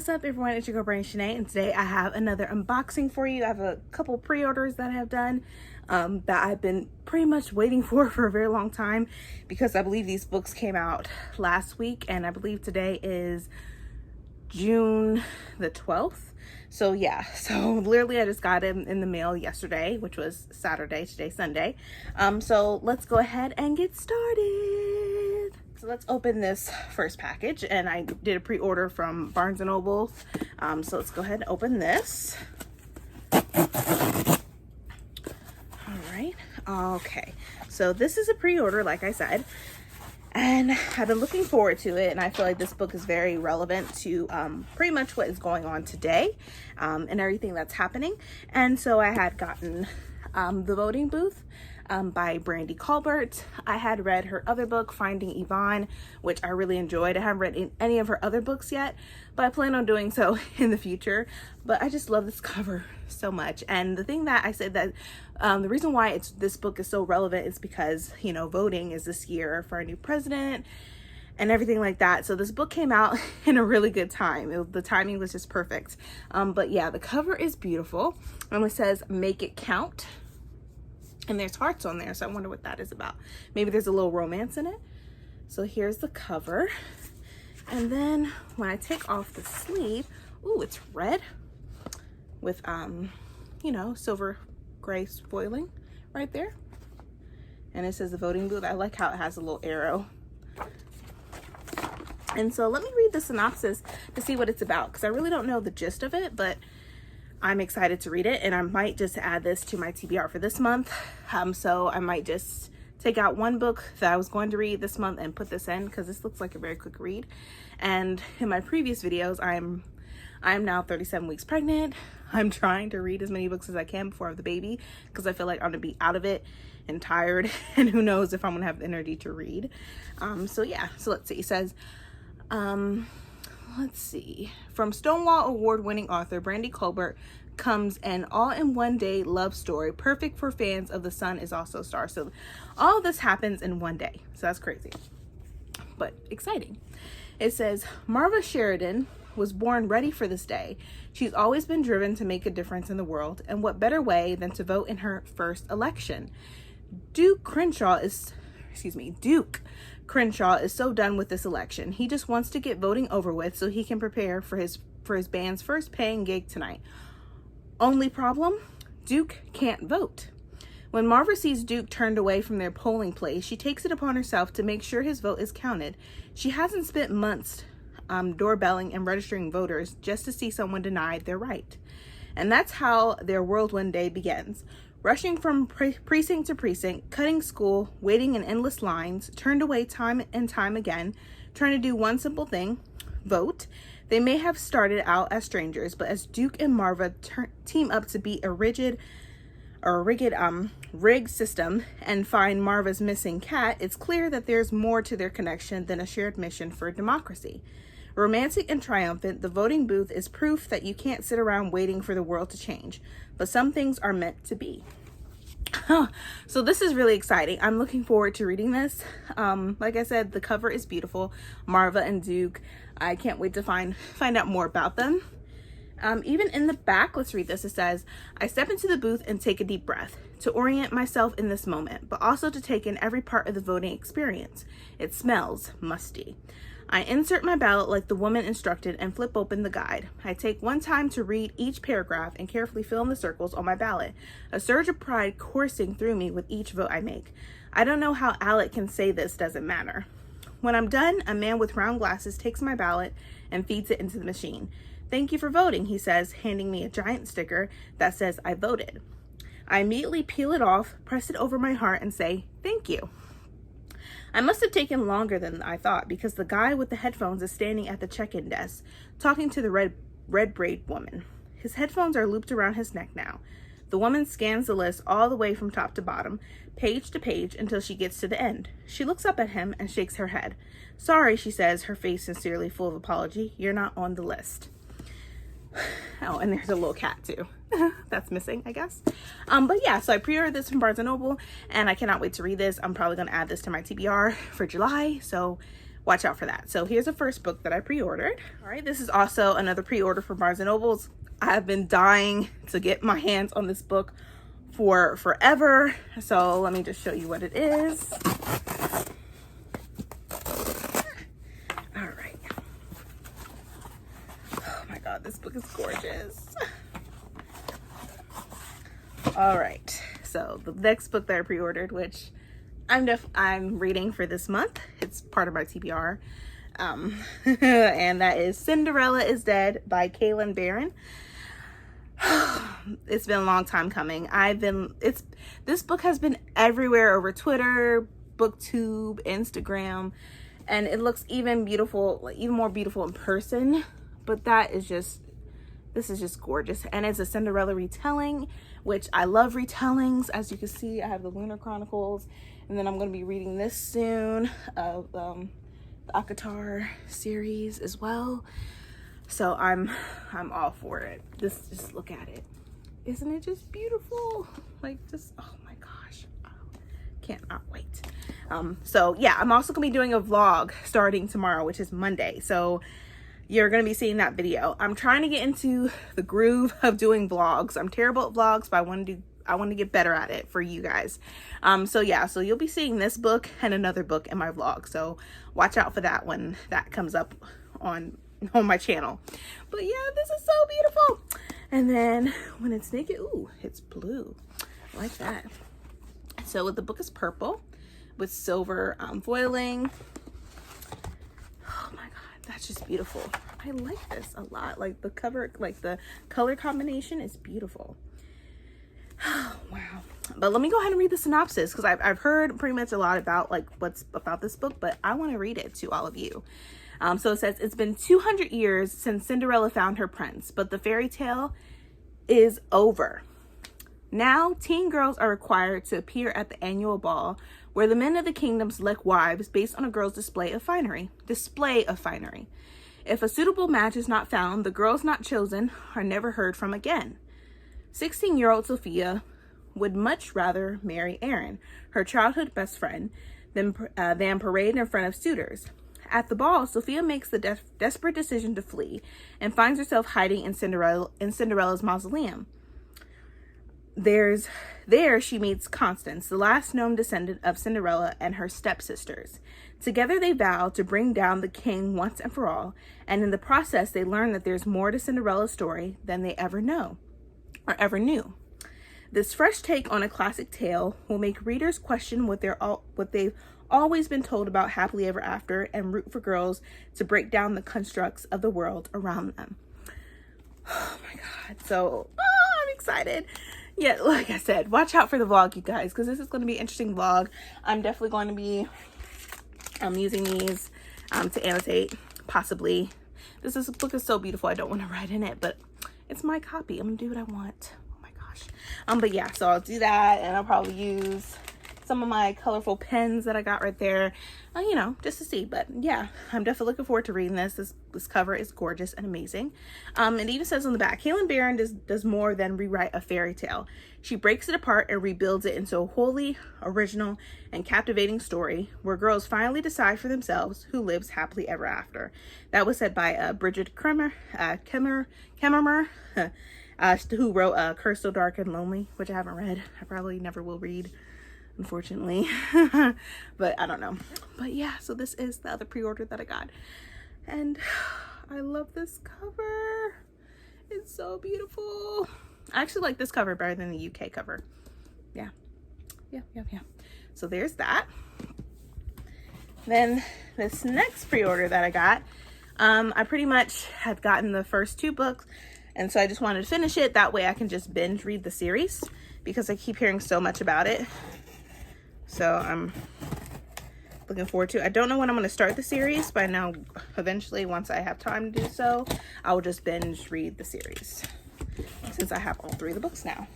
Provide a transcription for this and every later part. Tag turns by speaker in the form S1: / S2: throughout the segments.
S1: What's up everyone, it's your girl Brand Shanae, and today I have another unboxing for you. I have a couple pre-orders that I have done that I've been pretty much waiting for a very long time, because I believe these books came out last week and I believe today is June the 12th. So yeah, so literally I just got them in the mail yesterday, which was Saturday, today's Sunday. So let's go ahead and get started. So let's open this first package, and I did a pre-order from Barnes & Noble. So let's go ahead and open this. All right, okay. So this is a pre-order, like I said, and I've been looking forward to it, and I feel like this book is very relevant to pretty much what is going on today and everything that's happening. And so I had gotten The Voting Booth by Brandy Colbert. I had read her other book, Finding Yvonne, which I really enjoyed. I haven't read any of her other books yet, but I plan on doing so in the future. But I just love this cover so much. And the thing that I said that the reason why this book is so relevant is because, you know, voting is this year for a new president and everything like that. So this book came out in a really good time. The timing was just perfect. But yeah, the cover is beautiful. And it says, "Make it count." And there's hearts on there, so I wonder what that is about. Maybe there's a little romance in it. So here's the cover. And then when I take off the sleeve, ooh, it's red with, you know, silver gray foiling right there. And it says The Voting Booth. I like how it has a little arrow. And so let me read the synopsis to see what it's about, because I really don't know the gist of it, but I'm excited to read it, and I might just add this to my TBR for this month. So I might just take out one book that I was going to read this month and put this in, because this looks like a very quick read. And in my previous videos, I'm now 37 weeks pregnant. I'm trying to read as many books as I can before I have the baby, because I feel like I'm gonna be out of it and tired, and who knows if I'm gonna have the energy to read. So yeah, so let's see. It says, let's see. From Stonewall award-winning author Brandy Colbert comes an all-in-one-day love story perfect for fans of The Sun Is Also Star. So all of this happens in one day. So that's crazy, but exciting. It says, Marva Sheridan was born ready for this day. She's always been driven to make a difference in the world, and what better way than to vote in her first election. Duke Crenshaw is so done with this election. He just wants to get voting over with so he can prepare for his band's first paying gig tonight. Only problem? Duke can't vote. When Marva sees Duke turned away from their polling place, she takes it upon herself to make sure his vote is counted. She hasn't spent months doorbelling and registering voters just to see someone denied their right. And that's how their whirlwind day begins. Rushing from precinct to precinct, cutting school, waiting in endless lines, turned away time and time again, trying to do one simple thing, vote. They may have started out as strangers, but as Duke and Marva team up to beat a rigged system and find Marva's missing cat, it's clear that there's more to their connection than a shared mission for democracy. Romantic and triumphant, The Voting Booth is proof that you can't sit around waiting for the world to change, but some things are meant to be. So this is really exciting. I'm looking forward to reading this. Like I said, the cover is beautiful. Marva and Duke, I can't wait to find out more about them. Even in the back, let's read this. It says, I step into the booth and take a deep breath to orient myself in this moment, but also to take in every part of the voting experience. It smells musty. I insert my ballot like the woman instructed and flip open the guide. I take one time to read each paragraph and carefully fill in the circles on my ballot, a surge of pride coursing through me with each vote I make. I don't know how Alec can say this doesn't matter. When I'm done, a man with round glasses takes my ballot and feeds it into the machine. Thank you for voting, he says, handing me a giant sticker that says I voted. I immediately peel it off, press it over my heart, and say, thank you. I must have taken longer than I thought, because the guy with the headphones is standing at the check-in desk, talking to the red braid woman. His headphones are looped around his neck now. The woman scans the list all the way from top to bottom, page to page, until she gets to the end. She looks up at him and shakes her head. Sorry, she says, her face sincerely full of apology. You're not on the list. Oh, and there's a little cat too. That's missing, I guess. But yeah, so I pre-ordered this from Barnes & Noble, and I cannot wait to read this. I'm probably going to add this to my TBR for July. So watch out for that. So here's the first book that I pre-ordered. All right, this is also another pre-order for Barnes & Nobles. I have been dying to get my hands on this book for forever. So let me just show you what it is. All right. Oh my God, this book is gorgeous. All right, so the next book that I pre-ordered, which I'm reading for this month, it's part of my TBR, and that is Cinderella is Dead by Kaylin Barron. It's been a long time coming. This book has been everywhere over Twitter, BookTube, Instagram, and it looks even more beautiful in person. But this is just gorgeous, and it's a Cinderella retelling, which I love retellings. As you can see, I have the Lunar Chronicles, and then I'm going to be reading this soon of the Akatar series as well. So I'm all for it. Just look at it. Isn't it just beautiful? Like, just, oh my gosh. Cannot wait. So yeah, I'm also gonna be doing a vlog starting tomorrow, which is Monday. So you're gonna be seeing that video. I'm trying to get into the groove of doing vlogs. I'm terrible at vlogs, but I want to get better at it for you guys. So yeah, so you'll be seeing this book and another book in my vlog. So watch out for that when that comes up on my channel. But yeah, this is so beautiful. And then when it's naked, ooh, it's blue. I like that. So the book is purple with silver foiling. Oh my God, that's just beautiful. I like this a lot. Like the cover, like the color combination is beautiful. Oh, wow. But let me go ahead and read the synopsis, because I've heard pretty much a lot about like what's about this book, but I want to read it to all of you. So it says, it's been 200 years since Cinderella found her prince, but the fairy tale is over. Now, teen girls are required to appear at the annual ball, where the men of the kingdom select wives based on a girl's display of finery. If a suitable match is not found, the girls not chosen are never heard from again. 16-year-old Sophia would much rather marry Aaron, her childhood best friend, than parade in front of suitors. At the ball, Sophia makes the desperate decision to flee and finds herself hiding in Cinderella's mausoleum. There she meets Constance, the last known descendant of Cinderella, and her stepsisters. Together they vow to bring down the king once and for all, and in the process they learn that there's more to Cinderella's story than they ever knew. This fresh take on a classic tale will make readers question what they've always been told about happily ever after, and root for girls to break down the constructs of the world around them. Oh my God. So I'm excited. Yeah, like I said, watch out for the vlog, you guys, because this is going to be an interesting vlog. I'm definitely going to be using these to annotate, possibly. This book is so beautiful. I don't want to write in it, but it's my copy. I'm going to do what I want. Oh my gosh. But yeah, so I'll do that, and I'll probably use some of my colorful pens that I got right there, you know, just to see. But yeah, I'm definitely looking forward to reading this. This cover is gorgeous and amazing. It even says on the back, Kaylin Barron does more than rewrite a fairy tale. She breaks it apart and rebuilds it into a wholly original and captivating story where girls finally decide for themselves who lives happily ever after. That was said by Bridget Kemmerer, who wrote Curse So Dark and Lonely, which I haven't read. I probably never will read, unfortunately. But I don't know. But yeah, so this is the other pre-order that I got, and I love this cover. It's so beautiful. I actually like this cover better than the UK cover. Yeah. So there's that. Then this next pre-order that I got, I pretty much had gotten the first 2 books, and so I just wanted to finish it. That way I can just binge read the series, because I keep hearing so much about it. So I'm looking forward to it. I don't know when I'm going to start the series, but I know eventually, once I have time to do so, I will just binge read the series, since I have all 3 of the books now.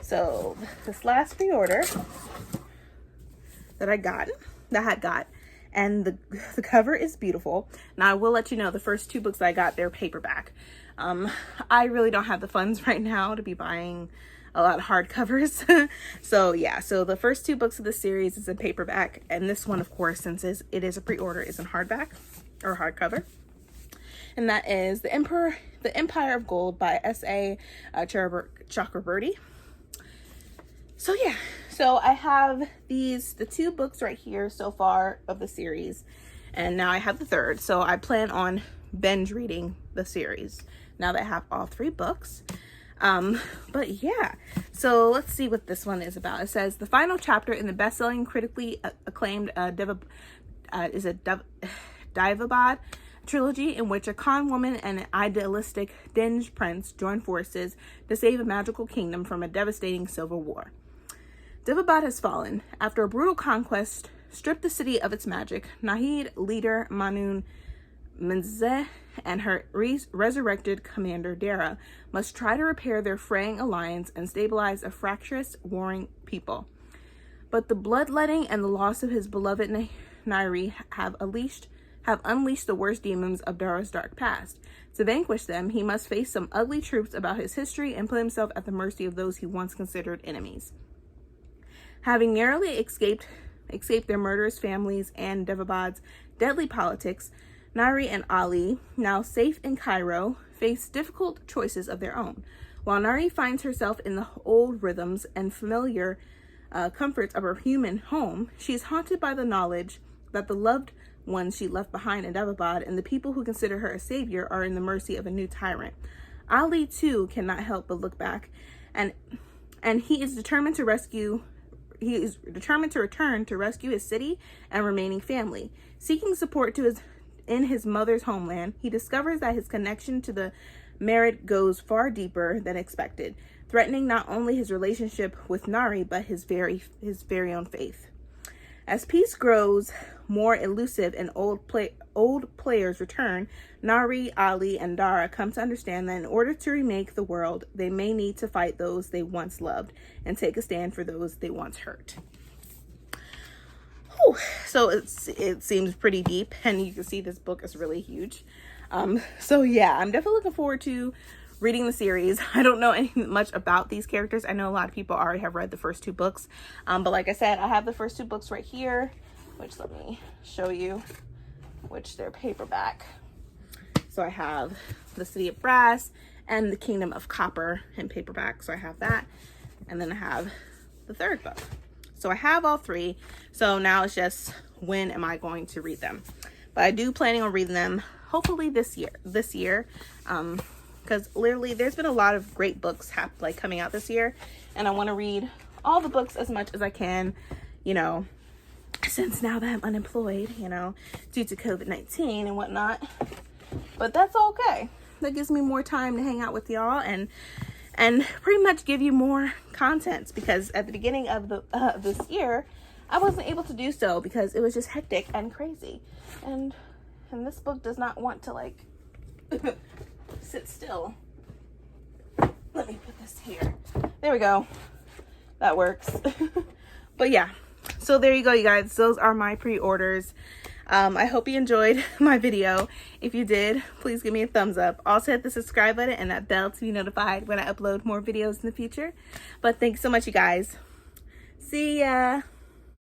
S1: So this last pre-order that I had got, and the cover is beautiful. Now I will let you know, the first 2 books I got, they're paperback. I really don't have the funds right now to be buying a lot of hardcovers. So yeah, so the first 2 books of the series is in paperback, and this one, of course, since it is a pre-order, is in hardback or hardcover. And that is The Empire of Gold by S.A. Chakraborty. So yeah, so I have the 2 books right here so far of the series, and now I have the 3rd. So I plan on binge reading the series now that I have all 3 books. But yeah, so let's see what this one is about. It says the final chapter in the best-selling, critically acclaimed Daevabad trilogy, in which a con woman and an idealistic Dinge prince join forces to save a magical kingdom from a devastating civil war. Daevabad has fallen. After a brutal conquest stripped the city of its magic, Nahid leader Manun Menzeh and her resurrected commander Dara must try to repair their fraying alliance and stabilize a fractious, warring people. But the bloodletting and the loss of his beloved Nairi have unleashed the worst demons of Dara's dark past. To vanquish them, he must face some ugly truths about his history and put himself at the mercy of those he once considered enemies. Having narrowly escaped their murderous families and Daevabad's deadly politics, Nairi and Ali, now safe in Cairo, face difficult choices of their own. While Nairi finds herself in the old rhythms and familiar comforts of her human home, she is haunted by the knowledge that the loved ones she left behind in Daevabad and the people who consider her a savior are in the mercy of a new tyrant. Ali, too, cannot help but look back, and he is determined to return to rescue his city and remaining family. Seeking support in his mother's homeland, he discovers that his connection to the Merit goes far deeper than expected, threatening not only his relationship with Nari, but his very own faith. As peace grows more elusive and old players return, Nari, Ali, and Dara come to understand that in order to remake the world, they may need to fight those they once loved and take a stand for those they once hurt. Whew. So it seems pretty deep, and you can see this book is really huge. So yeah, I'm definitely looking forward to reading the series. I don't know much about these characters. I know a lot of people already have read the first 2 books, but like I said, I have the first 2 books right here, which let me show you, which they're paperback. So I have The City of Brass and The Kingdom of Copper in paperback. So I have that, and then I have the 3rd book. So I have all 3. So now it's just, when am I going to read them? But I do planning on reading them hopefully this year. Because literally there's been a lot of great books coming out this year, and I want to read all the books as much as I can, since now that I'm unemployed, due to COVID-19 and whatnot. But that's okay. That gives me more time to hang out with y'all and pretty much give you more content, because at the beginning of this year I wasn't able to do so because it was just hectic and crazy, and this book does not want to sit still. Let me put this here. There we go. That works. But yeah, so there you go, you guys. Those are my pre-orders. I hope you enjoyed my video. If you did, please give me a thumbs up. Also hit the subscribe button and that bell to be notified when I upload more videos in the future. But thanks so much, you guys. See ya.